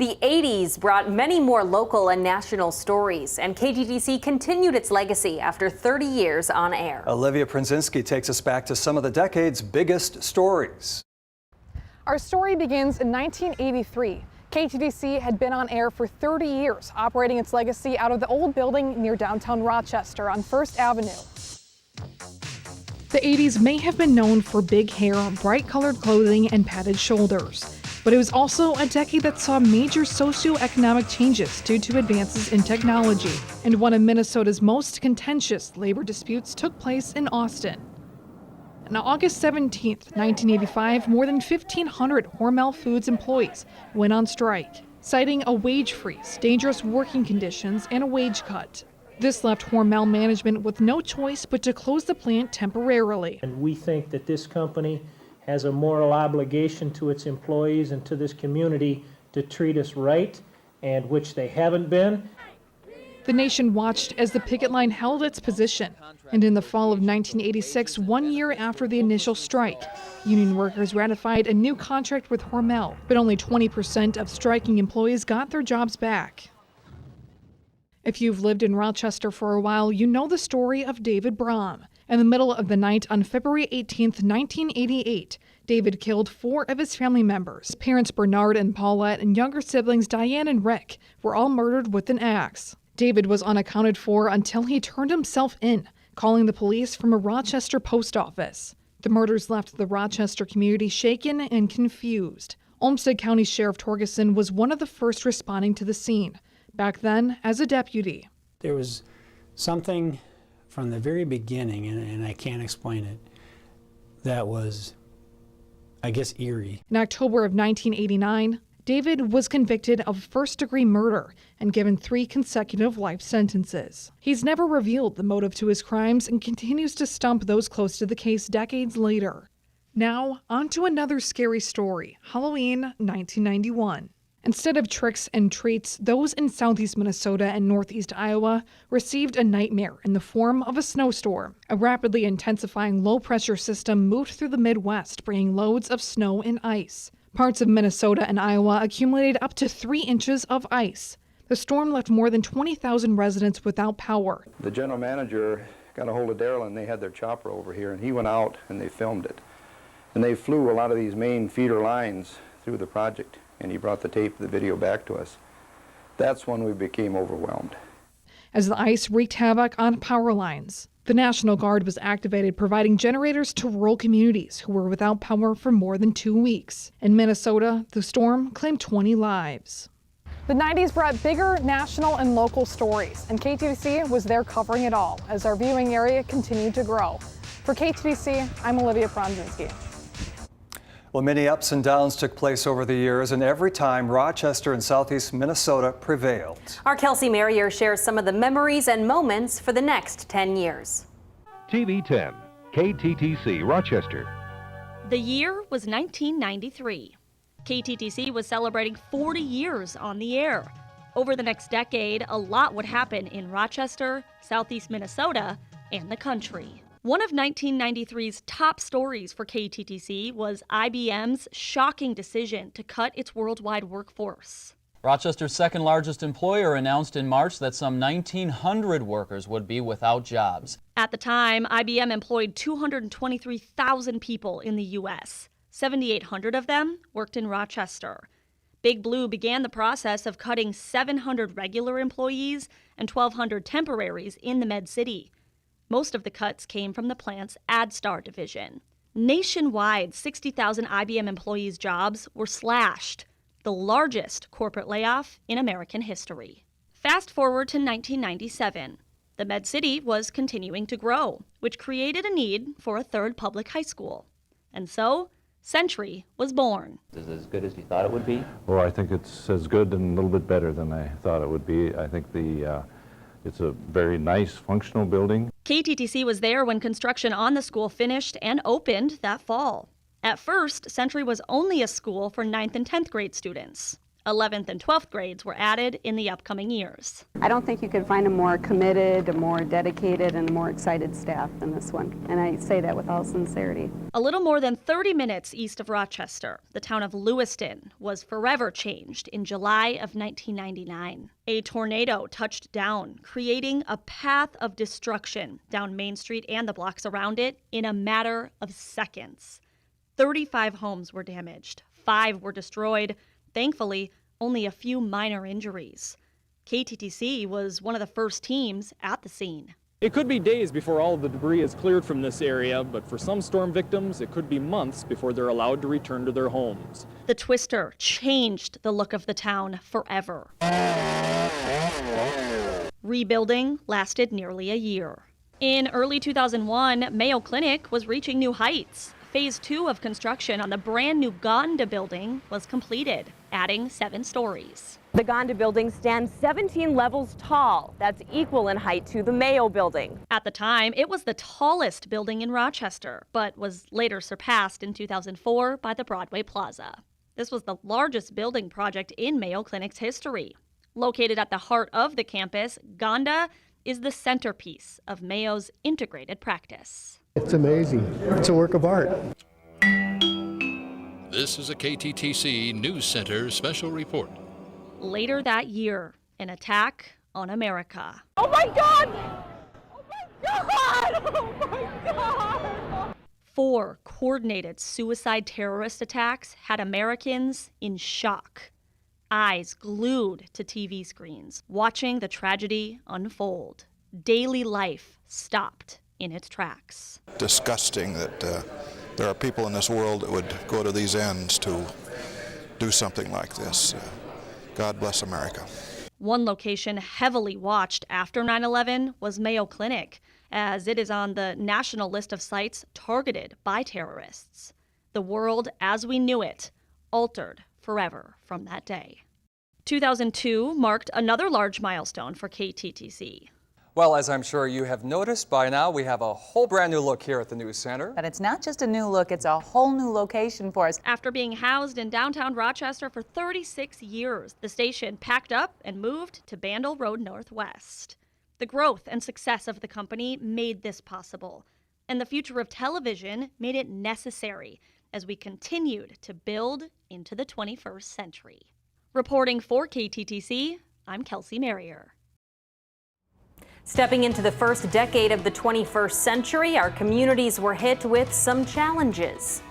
The 80s brought many more local and national stories, and KTTC continued its legacy after 30 years on air. Olivia Prynczynski takes us back to some of the decade's biggest stories. Our story begins in 1983. KTTC had been on air for 30 years, operating its legacy out of the old building near downtown Rochester on 1st Avenue. The 80s may have been known for big hair, bright-colored clothing, and padded shoulders. But it was also a decade that saw major socioeconomic changes due to advances in technology. And one of Minnesota's most contentious labor disputes took place in Austin. On August 17, 1985, more than 1,500 Hormel Foods employees went on strike, citing a wage freeze, dangerous working conditions, and a wage cut. This left Hormel management with no choice but to close the plant temporarily. And we think that this company has a moral obligation to its employees and to this community to treat us right, and which they haven't been. The nation watched as the picket line held its position, and in the fall of 1986, 1 year after the initial strike, union workers ratified a new contract with Hormel, but only 20% of striking employees got their jobs back. If you've lived in Rochester for a while, you know the story of David Brom. In the middle of the night on February 18, 1988, David killed 4 of his family members. His parents Bernard and Paulette and younger siblings Diane and Rick were all murdered with an axe. David was unaccounted for until he turned himself in, calling the police from a Rochester post office. The murders left the Rochester community shaken and confused. Olmsted County Sheriff Torgerson was one of the first responding to the scene, back then as a deputy. There was something from the very beginning, and I can't explain it, that was, I guess, eerie. In October of 1989, David was convicted of first-degree murder and given 3 consecutive life sentences. He's never revealed the motive to his crimes and continues to stump those close to the case decades later. Now, on to another scary story, Halloween 1991. Instead of tricks and treats, those in southeast Minnesota and northeast Iowa received a nightmare in the form of a snowstorm. A rapidly intensifying low-pressure system moved through the Midwest, bringing loads of snow and ice. Parts of Minnesota and Iowa accumulated up to 3 inches of ice. The storm left more than 20,000 residents without power. The general manager got a hold of Daryl, and they had their chopper over here, and he went out and they filmed it. And they flew a lot of these main feeder lines through the project, and he brought the tape, the video back to us. That's when we became overwhelmed. As the ice wreaked havoc on power lines, the National Guard was activated, providing generators to rural communities who were without power for more than 2 weeks. In Minnesota, the storm claimed 20 lives. The 90s brought bigger national and local stories, and KTTC was there covering it all as our viewing area continued to grow. For KTTC, I'm Olivia Prynczynski. Well, many ups and downs took place over the years, and every time Rochester and southeast Minnesota prevailed. Our Kelsey Merrier shares some of the memories and moments for the next 10 years. TV 10, KTTC, Rochester. The year was 1993. KTTC was celebrating 40 years on the air. Over the next decade, a lot would happen in Rochester, southeast Minnesota, and the country. One of 1993's top stories for KTTC was IBM's shocking decision to cut its worldwide workforce. Rochester's second largest employer announced in March that some 1,900 workers would be without jobs. At the time, IBM employed 223,000 people in the U.S. 7,800 of them worked in Rochester. Big Blue began the process of cutting 700 regular employees and 1,200 temporaries in the Med City. Most of the cuts came from the plant's AdStar division. Nationwide, 60,000 IBM employees' jobs were slashed, the largest corporate layoff in American history. Fast forward to 1997. The Med City was continuing to grow, which created a need for a third public high school. And so, Century was born. Is it as good as you thought it would be? Well, I think it's as good and a little bit better than I thought it would be. I think it's a very nice, functional building. KTTC was there when construction on the school finished and opened that fall. At first, Century was only a school for 9th and 10th grade students. 11th and 12th grades were added in the upcoming years. I don't think you could find a more committed, a more dedicated, and a more excited staff than this one. And I say that with all sincerity. A little more than 30 minutes east of Rochester, the town of Lewiston was forever changed in July of 1999. A tornado touched down, creating a path of destruction down Main Street and the blocks around it in a matter of seconds. 35 homes were damaged, 5 were destroyed. Thankfully, only a few minor injuries. KTTC was one of the first teams at the scene. It could be days before all of the debris is cleared from this area, but for some storm victims, it could be months before they're allowed to return to their homes. The twister changed the look of the town forever. Rebuilding lasted nearly a year. In early 2001, Mayo Clinic was reaching new heights. Phase 2 of construction on the brand new Gonda building was completed, adding 7 stories. The Gonda building stands 17 levels tall. That's equal in height to the Mayo building. At the time, it was the tallest building in Rochester, but was later surpassed in 2004 by the Broadway Plaza. This was the largest building project in Mayo Clinic's history. Located at the heart of the campus, Gonda is the centerpiece of Mayo's integrated practice. It's amazing. It's a work of art. This is a KTTC News Center special report. Later that year, an attack on America. Oh my God! Oh my God! Oh my God! 4 coordinated suicide terrorist attacks had Americans in shock, eyes glued to TV screens, watching the tragedy unfold. Daily life stopped in its tracks. Disgusting that there are people in this world that would go to these ends to do something like this. God bless America. One location heavily watched after 9/11 was Mayo Clinic, as it is on the national list of sites targeted by terrorists. The world as we knew it altered forever from that day. 2002 marked another large milestone for KTTC. Well, as I'm sure you have noticed by now, we have a whole brand new look here at the News Center. But it's not just a new look, it's a whole new location for us. After being housed in downtown Rochester for 36 years, the station packed up and moved to Bandel Road Northwest. The growth and success of the company made this possible, and the future of television made it necessary as we continued to build into the 21st century. Reporting for KTTC, I'm Kelsey Merrier. Stepping into the first decade of the 21st century, our communities were hit with some challenges.